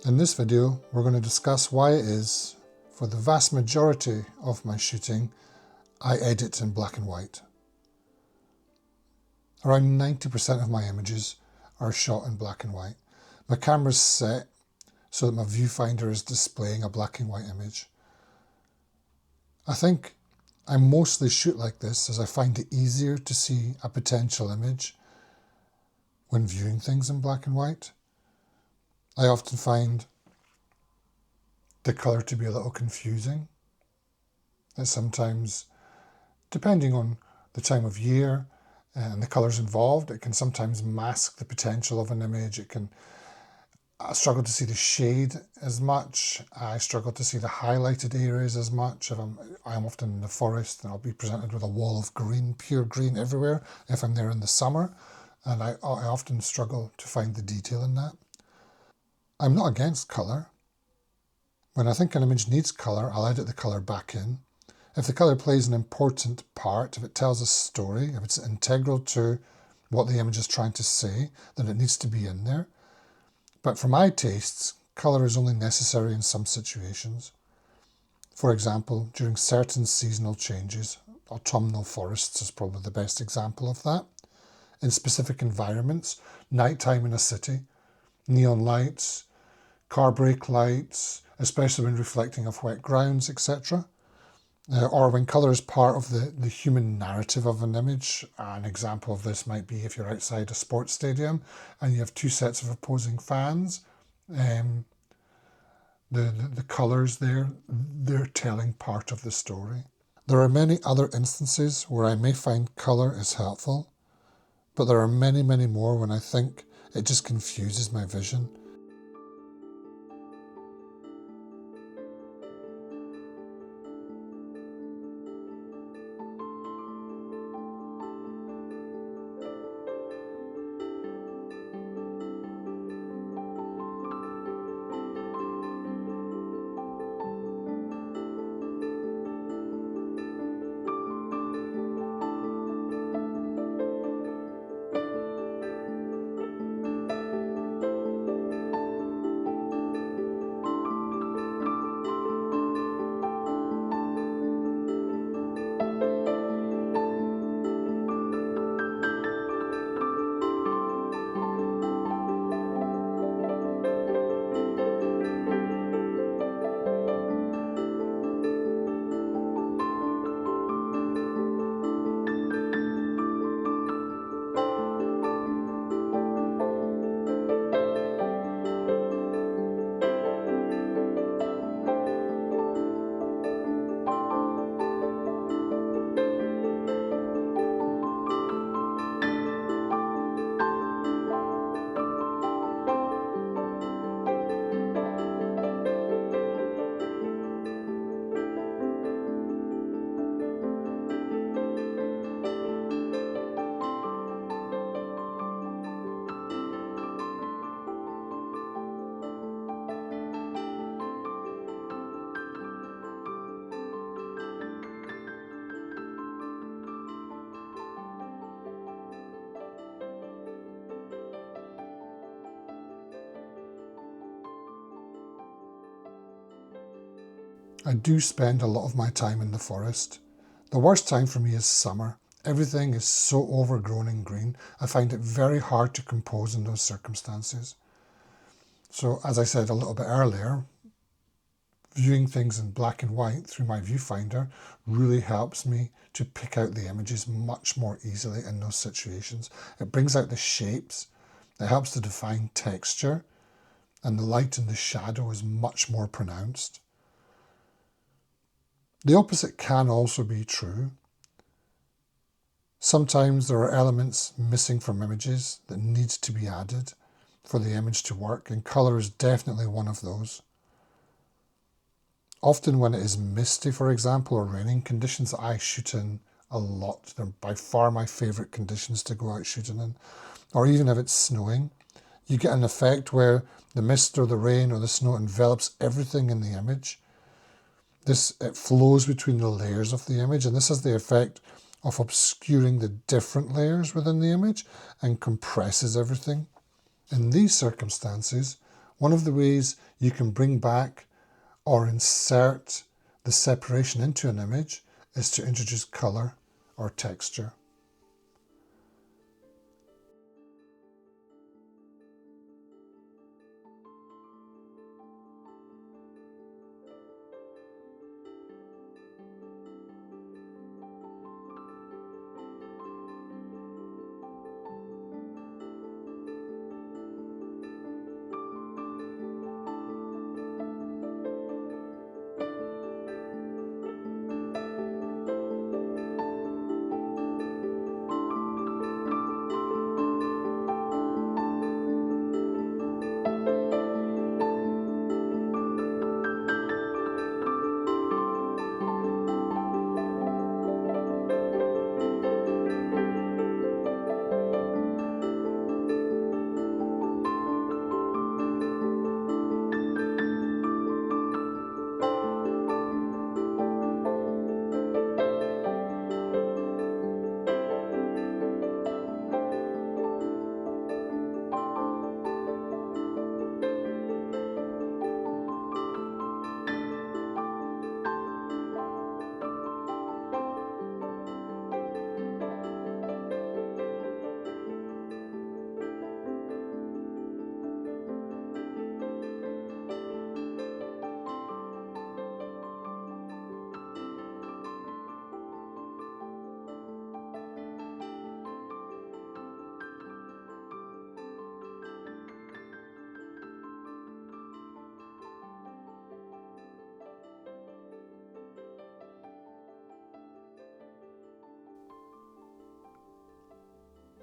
In this video, we're going to discuss why it is, for the vast majority of my shooting, I edit in black and white. Around 90% of my images are shot in black and white. My camera's set so that my viewfinder is displaying a black and white image. I think I mostly shoot like this as I find it easier to see a potential image when viewing things in black and white. I often find the colour to be a little confusing. That sometimes, depending on the time of year and the colours involved, it can sometimes mask the potential of an image. I struggle to see the shade as much. I struggle to see the highlighted areas as much. I'm often in the forest and I'll be presented with a wall of green, pure green everywhere if I'm there in the summer. And I often struggle to find the detail in that. I'm not against colour. When I think an image needs colour, I'll edit the colour back in. If the colour plays an important part, if it tells a story, if it's integral to what the image is trying to say, then it needs to be in there. But for my tastes, colour is only necessary in some situations. For example, during certain seasonal changes, autumnal forests is probably the best example of that. In specific environments, nighttime in a city, neon lights, car brake lights, especially when reflecting off wet grounds, etc. Or when colour is part of the human narrative of an image. An example of this might be if you're outside a sports stadium and you have two sets of opposing fans. The colours there, they're telling part of the story. There are many other instances where I may find colour is helpful, but there are many, many more when I think it just confuses my vision. I do spend a lot of my time in the forest. The worst time for me is summer. Everything is so overgrown and green. I find it very hard to compose in those circumstances. So as I said a little bit earlier, viewing things in black and white through my viewfinder really helps me to pick out the images much more easily in those situations. It brings out the shapes, it helps to define texture, and the light and the shadow is much more pronounced. The opposite can also be true. Sometimes there are elements missing from images that need to be added for the image to work, and colour is definitely one of those. Often when it is misty, for example, or raining, conditions that I shoot in a lot, they're by far my favourite conditions to go out shooting in. Or even if it's snowing, you get an effect where the mist or the rain or the snow envelops everything in the image. It flows between the layers of the image, and this has the effect of obscuring the different layers within the image and compresses everything. In these circumstances, One of the ways you can bring back or insert the separation into an image is to introduce colour or texture.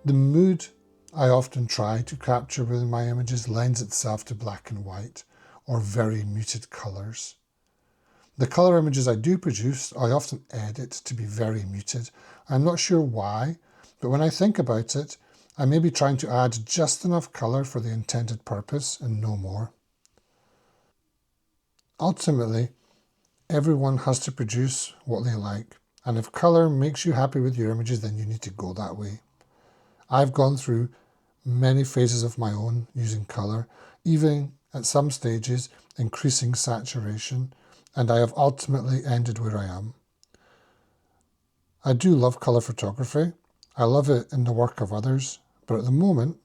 The mood I often try to capture within my images lends itself to black and white or very muted colours. The colour images I do produce, I often edit to be very muted. I'm not sure why, but when I think about it, I may be trying to add just enough colour for the intended purpose and no more. Ultimately, everyone has to produce what they like, and if colour makes you happy with your images, then you need to go that way. I've gone through many phases of my own using colour, even at some stages increasing saturation, and I have ultimately ended where I am. I do love colour photography. I love it in the work of others, but at the moment,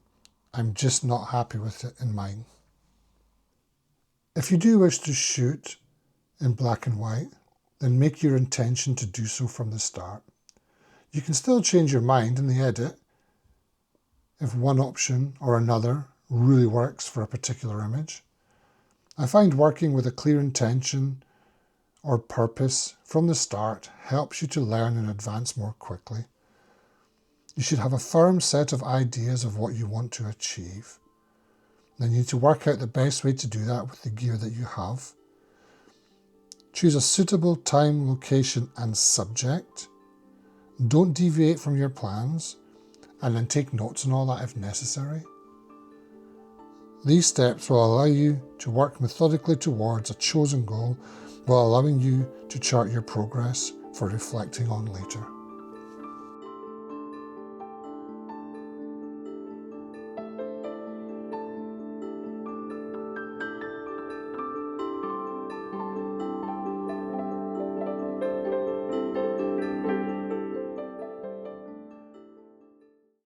I'm just not happy with it in mine. If you do wish to shoot in black and white, then make your intention to do so from the start. You can still change your mind in the edit if one option or another really works for a particular image. I find working with a clear intention or purpose from the start helps you to learn and advance more quickly. You should have a firm set of ideas of what you want to achieve. Then you need to work out the best way to do that with the gear that you have. Choose a suitable time, location and subject. Don't deviate from your plans, and then take notes on all that if necessary. These steps will allow you to work methodically towards a chosen goal while allowing you to chart your progress for reflecting on later.